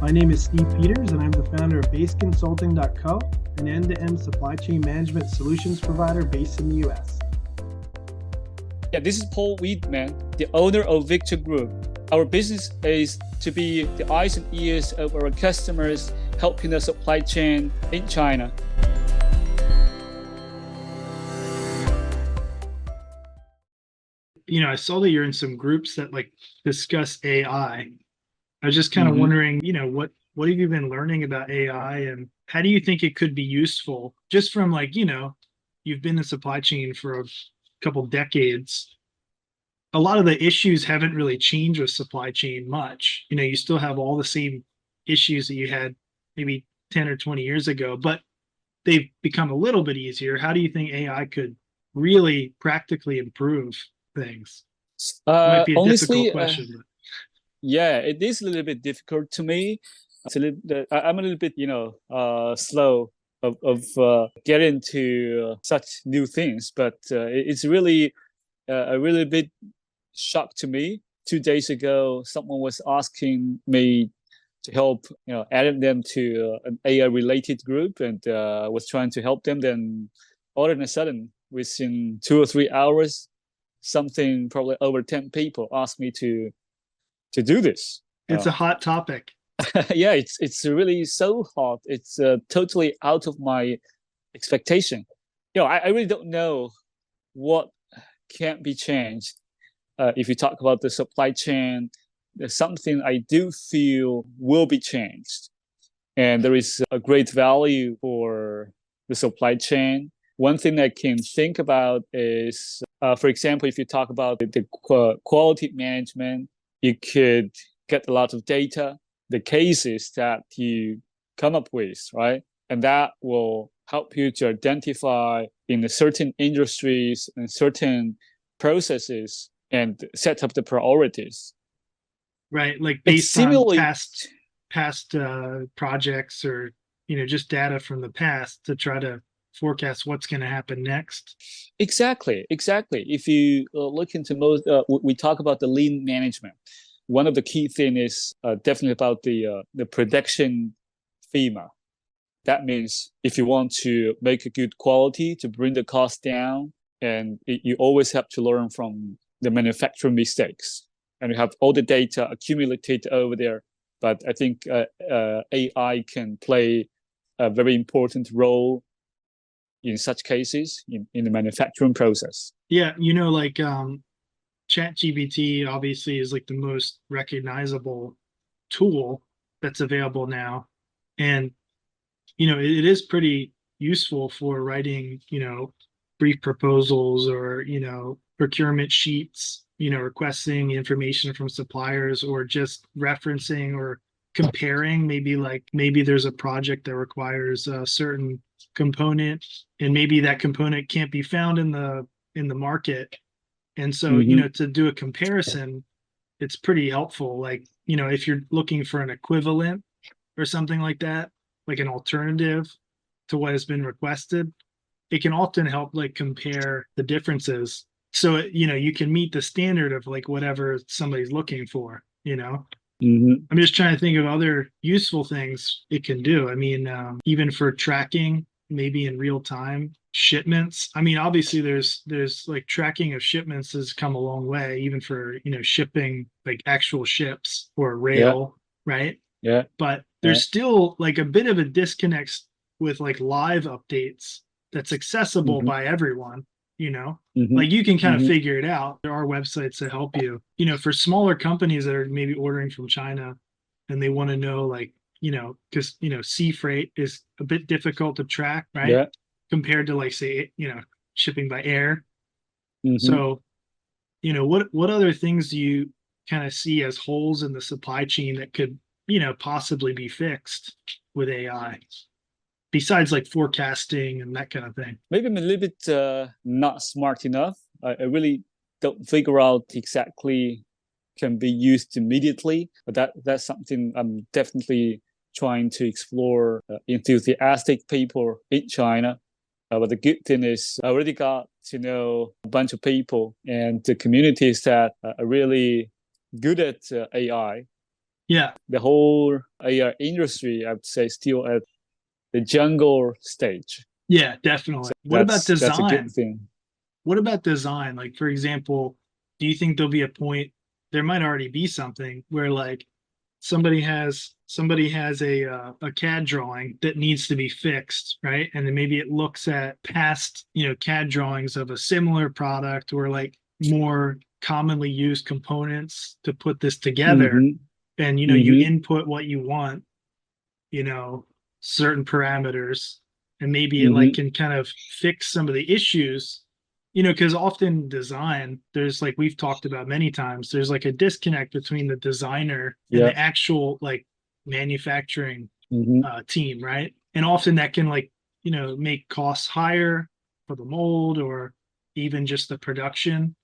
My name is Steve Peters, and I'm the founder of baseconsulting.co, an end-to-end supply chain management solutions provider based in the US. Yeah, this is Paul Weedman, the owner of Victor Group. Our business is to be the eyes and ears of our customers, helping the supply chain in China. I saw that you're in some groups that discuss AI. I was just kind of wondering, what have you been learning about AI and how do you think it could be useful? Just from you've been in supply chain for a couple decades. A lot of the issues haven't really changed with supply chain much. You still have all the same issues that you had maybe 10 or 20 years ago, but they've become a little bit easier. How do you think AI could really practically improve things? Might be a Honestly, difficult question. yeah, it is a little bit difficult to me. I'm a little bit, slow of getting to such new things, but it's really a really big shock to me. 2 days ago, someone was asking me to help, add them to an AI-related group, and was trying to help them. Then, all of a sudden, within 2 or 3 hours, something probably over 10 people asked me to do this. It's a hot topic. Yeah, it's really so hot. It's totally out of my expectation. I really don't know what can be changed. If you talk about the supply chain, there's something I do feel will be changed. And there is a great value for the supply chain. One thing I can think about is, for example, if you talk about the quality management, you could get a lot of data, the cases that you come up with, right? And that will help you to identify in certain industries and certain processes and set up the priorities. Right, like based on past projects or just data from the past to try to forecast what's going to happen next. Exactly. If you look into we talk about the lean management. One of the key things is definitely about the production FEMA. That means if you want to make a good quality to bring the cost down, and you always have to learn from the manufacturing mistakes, and you have all the data accumulated over there. But I think AI can play a very important role in such cases in the manufacturing process. Yeah, ChatGPT obviously is the most recognizable tool that's available now. And, it is pretty useful for writing, brief proposals or, procurement sheets, requesting information from suppliers or just referencing or comparing. Maybe there's a project that requires a certain component and maybe that component can't be found in the market. And so, to do a comparison, it's pretty helpful. If you're looking for an equivalent or something like that, like an alternative to what has been requested, it can often help compare the differences. So, you can meet the standard of whatever somebody's looking for, I'm just trying to think of other useful things it can do. I mean, even for tracking, maybe in real time, shipments. I mean, obviously there's tracking of shipments has come a long way, even for, shipping actual ships or rail, right? Yeah. But there's still a bit of a disconnect with live updates that's accessible by everyone, you can kind of figure it out. There are websites that help you, for smaller companies that are maybe ordering from China and they want to know because sea freight is a bit difficult to track, right? Yeah. Compared to say, shipping by air. So, what other things do you kind of see as holes in the supply chain that could, possibly be fixed with AI? Besides forecasting and that kind of thing. Maybe I'm a little bit not smart enough. I really don't figure out exactly can be used immediately, but that's something I'm definitely trying to explore. Enthusiastic people in China. But the good thing is I already got to know a bunch of people and the communities that are really good at AI. Yeah. The whole AI industry, I would say, still at the jungle stage. Yeah, definitely. So What about that's a good design? thing. What about design? Like, for example, do you think there'll be a point, there might already be something where like somebody has a CAD drawing that needs to be fixed, right? And then maybe it looks at past, CAD drawings of a similar product or like more commonly used components to put this together. Mm-hmm. And you Mm-hmm. input what you want, you know, certain parameters, and maybe it like Mm-hmm. can kind of fix some of the issues, because often design, there's like we've talked about many times, there's like a disconnect between the designer and Yeah. the actual like manufacturing Mm-hmm. team, right? And often that can like, make costs higher for the mold or even just the production.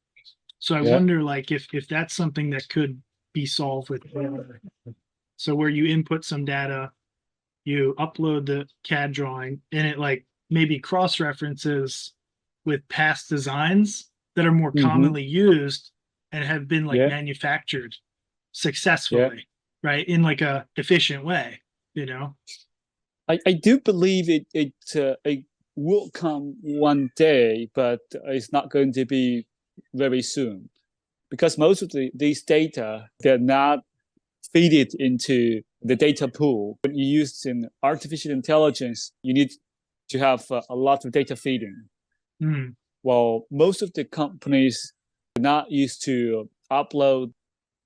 So I Yeah. wonder like if that's something that could be solved with AI. So where you input some data, you upload the CAD drawing, and it like maybe cross references with past designs that are more Mm-hmm. commonly used and have been like Yeah. manufactured Yeah. successfully, right? In like a efficient way, you know? I do believe it will come one day, but it's not going to be very soon because most of these data, they're not feed it into the data pool. When you use in artificial intelligence, you need to have a lot of data feeding. Mm, Well, most of the companies are not used to upload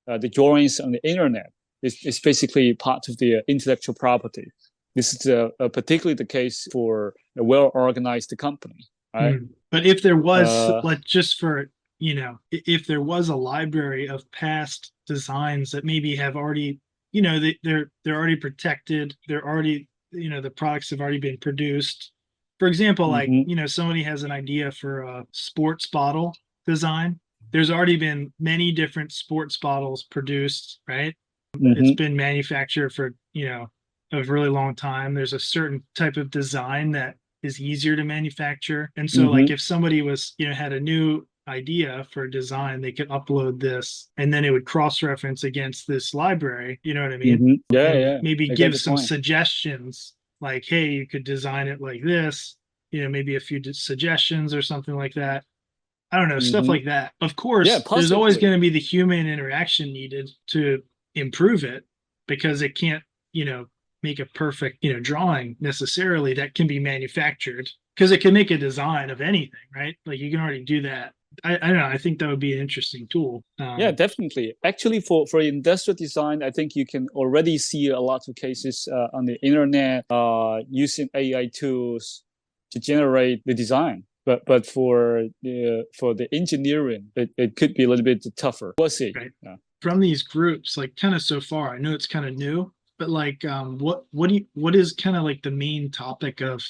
the drawings on the internet. It's basically part of the intellectual property. This is particularly the case for a well-organized company, right? mm. But if there was Uh, like just for, if there was a library of past designs that maybe have already, they're already protected, they're already, the products have already been produced. For example, like, mm-hmm, somebody has an idea for a sports bottle design. There's already been many different sports bottles produced, right? It's mm-hmm, been manufactured for, a really long time. There's a certain type of design that is easier to manufacture. And so mm-hmm, like if somebody was, had a new idea for a design, they could upload this and then it would cross-reference against this library, you know what I mean? mm-hmm. Yeah, And yeah, maybe I get give the some point. suggestions like, hey, you could design it like this, maybe a few suggestions or something like that. I don't know, stuff Mm-hmm. like that. Of Yeah, course, there's always going possibly. to be the human interaction needed to improve it because it can't, make a perfect, drawing necessarily that can be manufactured because it can make a design of anything, right? Like you can already do that. I don't know. I think that would be an interesting tool. Yeah, definitely. Actually, for industrial design, I think you can already see a lot of cases on the internet using AI tools to generate the design. But for the engineering, it could be a little bit tougher. We'll see. Right. Yeah. From these groups, like kind of so far, I know it's kind of new, but like what is kind of like the main topic of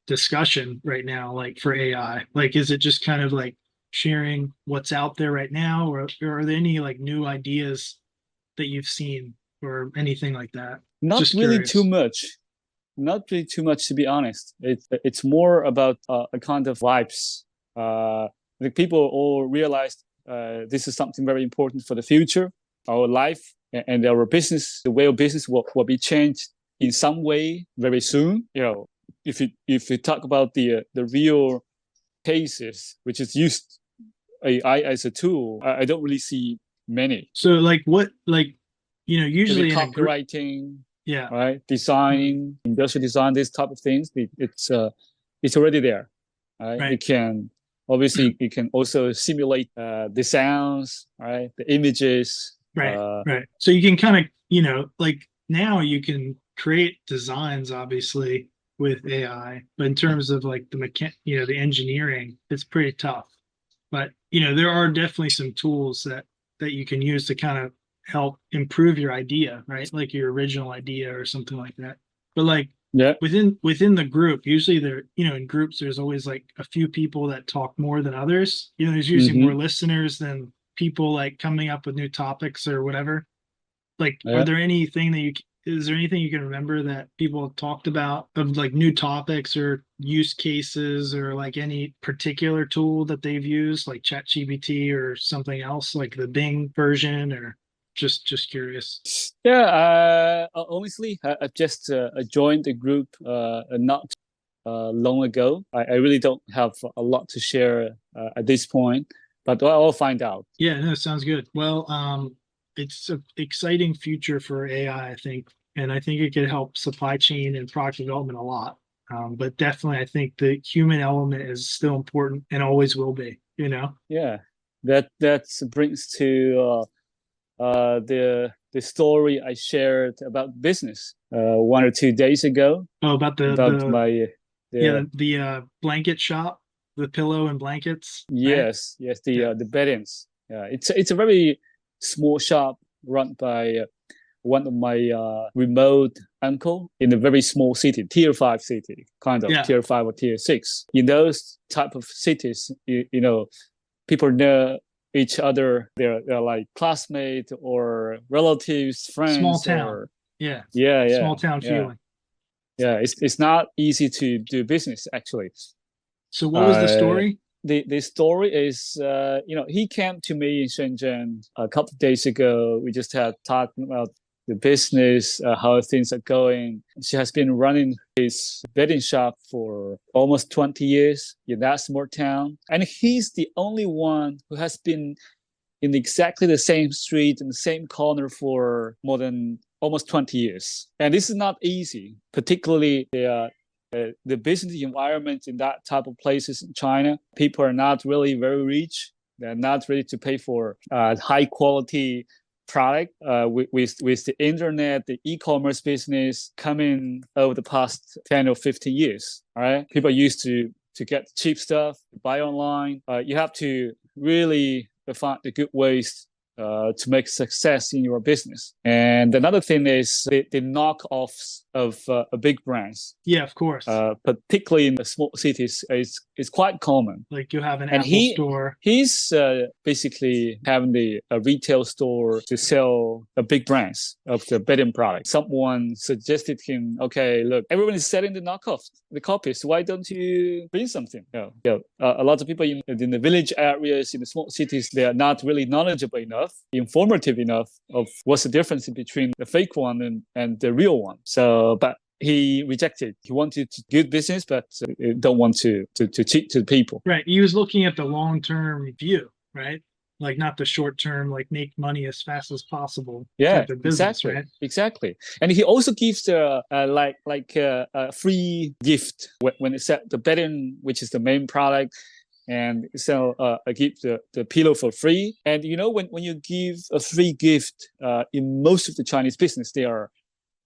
discussion right now, like for AI? Like is it just kind of like sharing what's out there right now, or are there any like new ideas that you've seen or anything like that? Not Just really too curious. much. Not really too much, to be honest. It's more about a kind of vibes. The people all realized this is something very important for the future, our life and our business. The way of business will be changed in some way very soon. If you talk about the real cases, which is used AI as a tool, I don't really see many. So like what like Maybe usually in a group, copywriting, yeah. right? Mm, Design, industrial design, this type of things. It's already there, right? right. It can obviously it can also simulate the sounds, right? The images. Right, right. So you can kind of, like now you can create designs obviously with AI, but in terms of like the engineering, it's pretty tough. But, there are definitely some tools that you can use to kind of help improve your idea, right? Like your original idea or something like that. But like Yeah. within the group, usually there, in groups, there's always like a few people that talk more than others. There's usually more Mm-hmm. listeners than people like coming up with new topics or whatever. Like, Yeah. is there anything you can remember that people have talked about of like new topics or use cases or like any particular tool that they've used, like ChatGPT or something else, like the Bing version or? Just curious. Yeah, honestly, I've just joined the group not long ago. I really don't have a lot to share at this point, but I'll find out. Yeah, no, sounds good. Well, it's an exciting future for AI, I think, and I think it could help supply chain and product development a lot. But definitely, I think the human element is still important and always will be, you know? Yeah, that brings to the story I shared about business 1 or 2 days ago Oh, about about my yeah, the the blanket shop, the pillow and blankets, right? yes Yeah. the beddings. Yeah, it's a very small shop run by one of my remote uncle in a very small city, tier 5 city, kind of Yeah. tier 5 or tier 6. In those type of cities, you know, people know each other. They're like classmates or relatives, Small friends, town. or Yeah. yeah, yeah, Small town yeah, feeling. yeah. It's not easy to do business actually. So what was the Uh, story? the story is, he came to me in Shenzhen a couple of days ago. We just had talking about the business, how things are going. She has been running his bedding shop for almost 20 years in that small town. And he's the only one who has been in exactly the same street in the same corner for more than almost 20 years. And this is not easy, particularly the business environment in that type of places in China. People are not really very rich. They're not ready to pay for high quality product with the internet, the e-commerce business coming over the past 10 or 15 years. All right. People used to get cheap stuff, buy online. You have to really find the good ways to make success in your business. And another thing is the knockoffs of big brands. Yeah, of course. Particularly in the small cities, is quite common. Like you have an And Apple store. he's basically having a retail store to sell big brands of the bedding product. Someone suggested him, okay, look, everyone is selling the knockoffs, the copies. Why don't you bring something? A lot of people in the village areas, in the small cities, they are not really knowledgeable enough, informative enough of what's the difference between the fake one and the real one. So, but he rejected. He wanted to do business, but don't want to cheat to people. Right. He was looking at the long-term view, right? Like not the short-term, like make money as fast as possible Yeah, type of business, right? exactly. And he also gives a free gift when it's the bedding, which is the main product. And so I give the pillow for free. And when you give a free gift, in most of the Chinese business, they are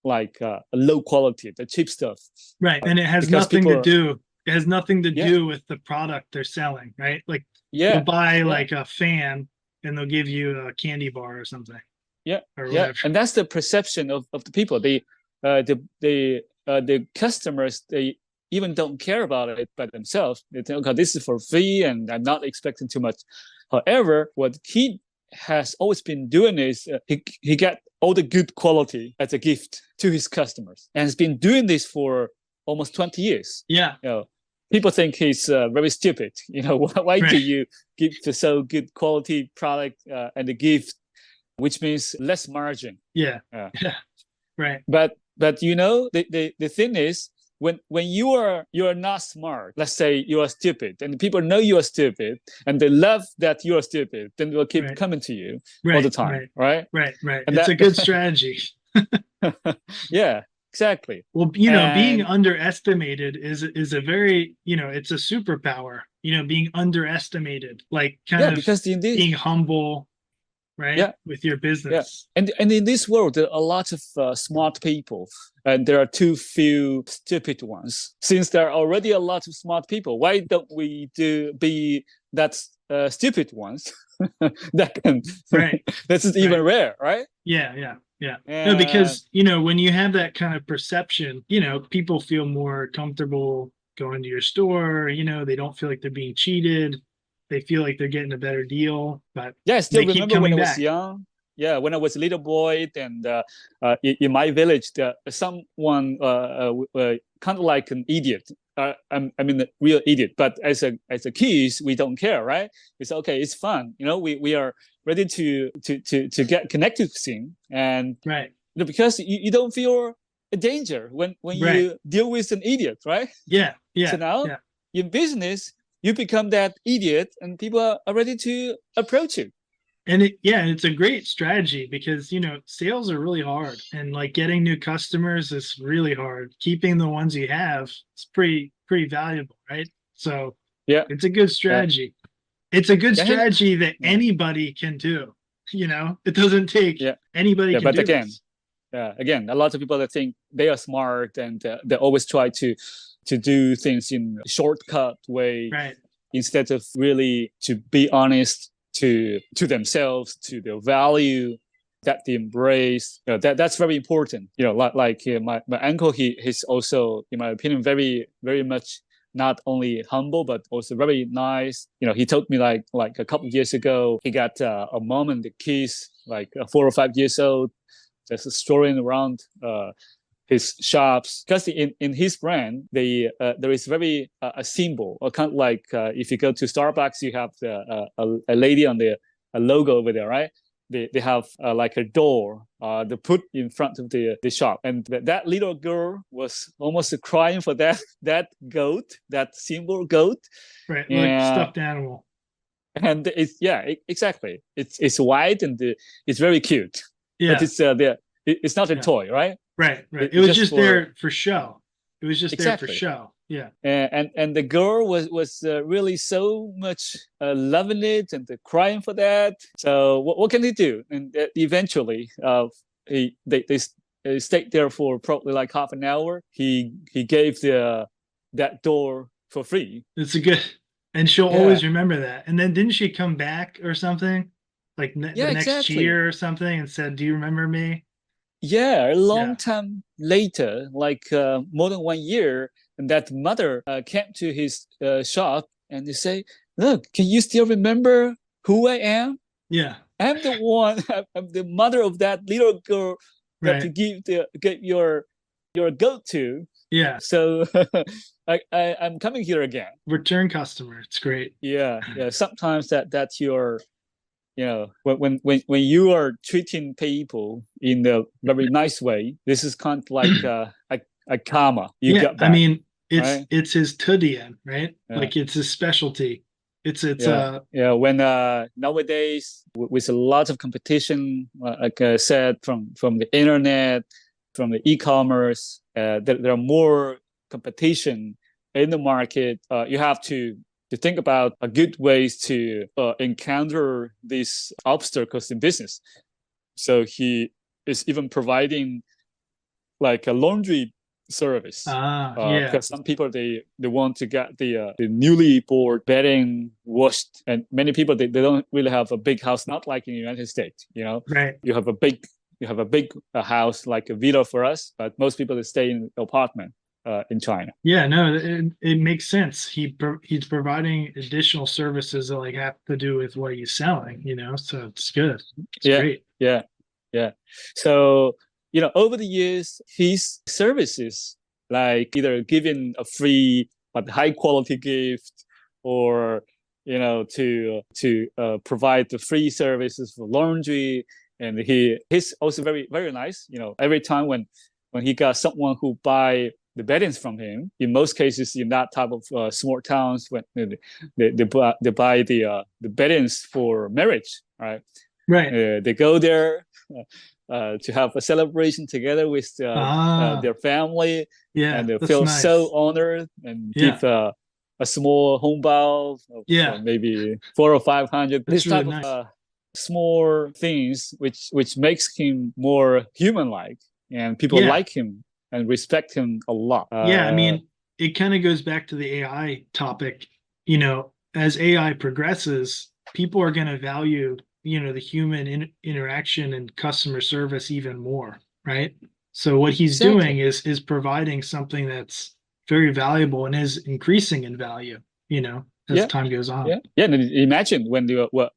like low quality, the cheap stuff. Right. And it has nothing to do. It has nothing to do with the product they're selling, right? Like you'll buy like a fan and they'll give you a candy bar or something. Yeah. Or whatever. And that's the perception of the people. The customers, they even don't care about it by themselves. They think, okay, this is for free and I'm not expecting too much. However, what he has always been doing is he got all the good quality as a gift to his customers, and has been doing this for almost 20 years. Yeah. People think he's very stupid. Why do you give the so good quality product and the gift, which means less margin? Yeah. Right. But the thing is, when you're not smart, let's say you are stupid, and people know you are stupid, and they love that you are stupid, then they'll keep coming to you all the time, right? Right. And it's a good strategy. Yeah, exactly. Well, being underestimated is a very, it's a superpower. Being underestimated, like because being humble, right? With your business. And in this world, there are a lot of smart people, and there are too few stupid ones. Since there are already a lot of smart people, why don't we be that stupid ones? That can this is even rare, right? Yeah. No, because when you have that kind of perception, people feel more comfortable going to your store. They don't feel like they're being cheated. They feel like they're getting a better deal, but I still remember when I was young. when I was a little boy, and in my village, someone kind of like an idiot. I mean, a real idiot. But as a kids, we don't care, right? It's okay. It's fun. We are ready to get connected with him, and Right. Because you don't feel a danger when Right. you deal with an idiot, right? Yeah. Yeah. So now Yeah. in business, you become that idiot, and people are ready to approach you. And it's a great strategy because, sales are really hard, and like getting new customers is really hard. Keeping the ones you have is pretty valuable, right? So Yeah, it's a good yeah, strategy. It's a good yeah, hey, strategy that yeah, anybody can do. It doesn't take yeah, anybody yeah. can But do again, this. again, a lot of people that think they are smart, and they always try to do things in a shortcut way Right. instead of really to be honest to themselves, to their value that they embrace. That's very important. Like my uncle, he's also, in my opinion, very very much not only humble but also very nice. He told me like a couple of years ago, he got a mom and the kids, like 4 or 5 years old, just strolling around his shops, because in his brand there is very a symbol, or kind of like if you go to Starbucks, you have a lady on the a logo over there, right? They have like a door they put in front of the shop, and that little girl was almost crying for that goat, that symbol goat. Right. Like and stuffed animal. and exactly, it's white, and it's very cute, but Yeah. it's not a Yeah. toy, right? Right. Right. It It's was just just for, there for show. It was just there for exactly. show. Yeah. And the girl was really so much loving it, and crying for that. So what can he do? And eventually, they stayed there for probably like half an hour. He gave that door for free. It's a good, and she'll Yeah, always remember that. And then didn't she come back or something, like yeah, the next exactly. year or something, and said, "Do you remember me?" Yeah, a Yeah. long time later, like more than 1 year, and that mother came to his shop, and they say, "Look, can you still remember who I am? Yeah. I'm the one. I'm the mother of that little girl that you Right. give your goat to. Yeah. So I'm coming here again." Return customer. It's great. Yeah, yeah. Sometimes that's your, when you are treating people in a very nice way, this is kind of like a karma you Yeah. get I back, mean, it's right? it's his tudian, right? Yeah, Like it's his specialty. It's yeah, yeah. When nowadays, with a lot of competition, like I said, from the internet, from the e-commerce, there are more competition in the market. You have to think about good ways to encounter these obstacles in business. So he is even providing like a laundry service, Yeah. because some people they want to get the newly bought bedding washed, and many people they don't really have a big house, not like in the United States. Right. You have a big house like a villa for us, but most people they stay in apartment in China. Yeah, no, it makes sense. He's providing additional services that like have to do with what he's selling, so it's good. It's Yeah, great. yeah, yeah. So over the years, his services, like either giving a free but high quality gift, or to provide the free services for laundry, and he's also very very nice. Every time when he got someone who buy the beddings from him, in most cases in that type of small towns, when they buy the beddings for marriage, right? Right. They go there to have a celebration together with Ah, their family, yeah, and they that's feel so nice. honored, and Yeah. give a small hongbao of Yeah, maybe 400 or 500. that's This really type of nice. small things, which makes him more human-like, and people Yeah. like him and respect him a lot. Yeah, I mean, it kind of goes back to the AI topic. As AI progresses, people are going to value, the human interaction and customer service even more, right? So what he's doing Exactly. is providing something that's very valuable and is increasing in value. as time goes on. Yeah. And imagine when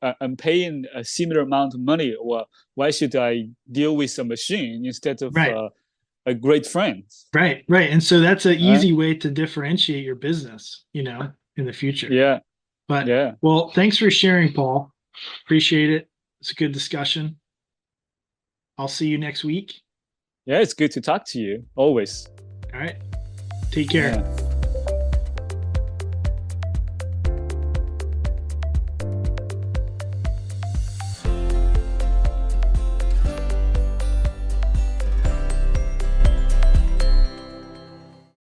I'm paying a similar amount of money, well, why should I deal with a machine instead of a great friend? Right. And so that's an easy way to differentiate your business, in the future. Yeah. But well, thanks for sharing, Paul. Appreciate it. It's a good discussion. I'll see you next week. Yeah, it's good to talk to you always. All right. Take care. Yeah.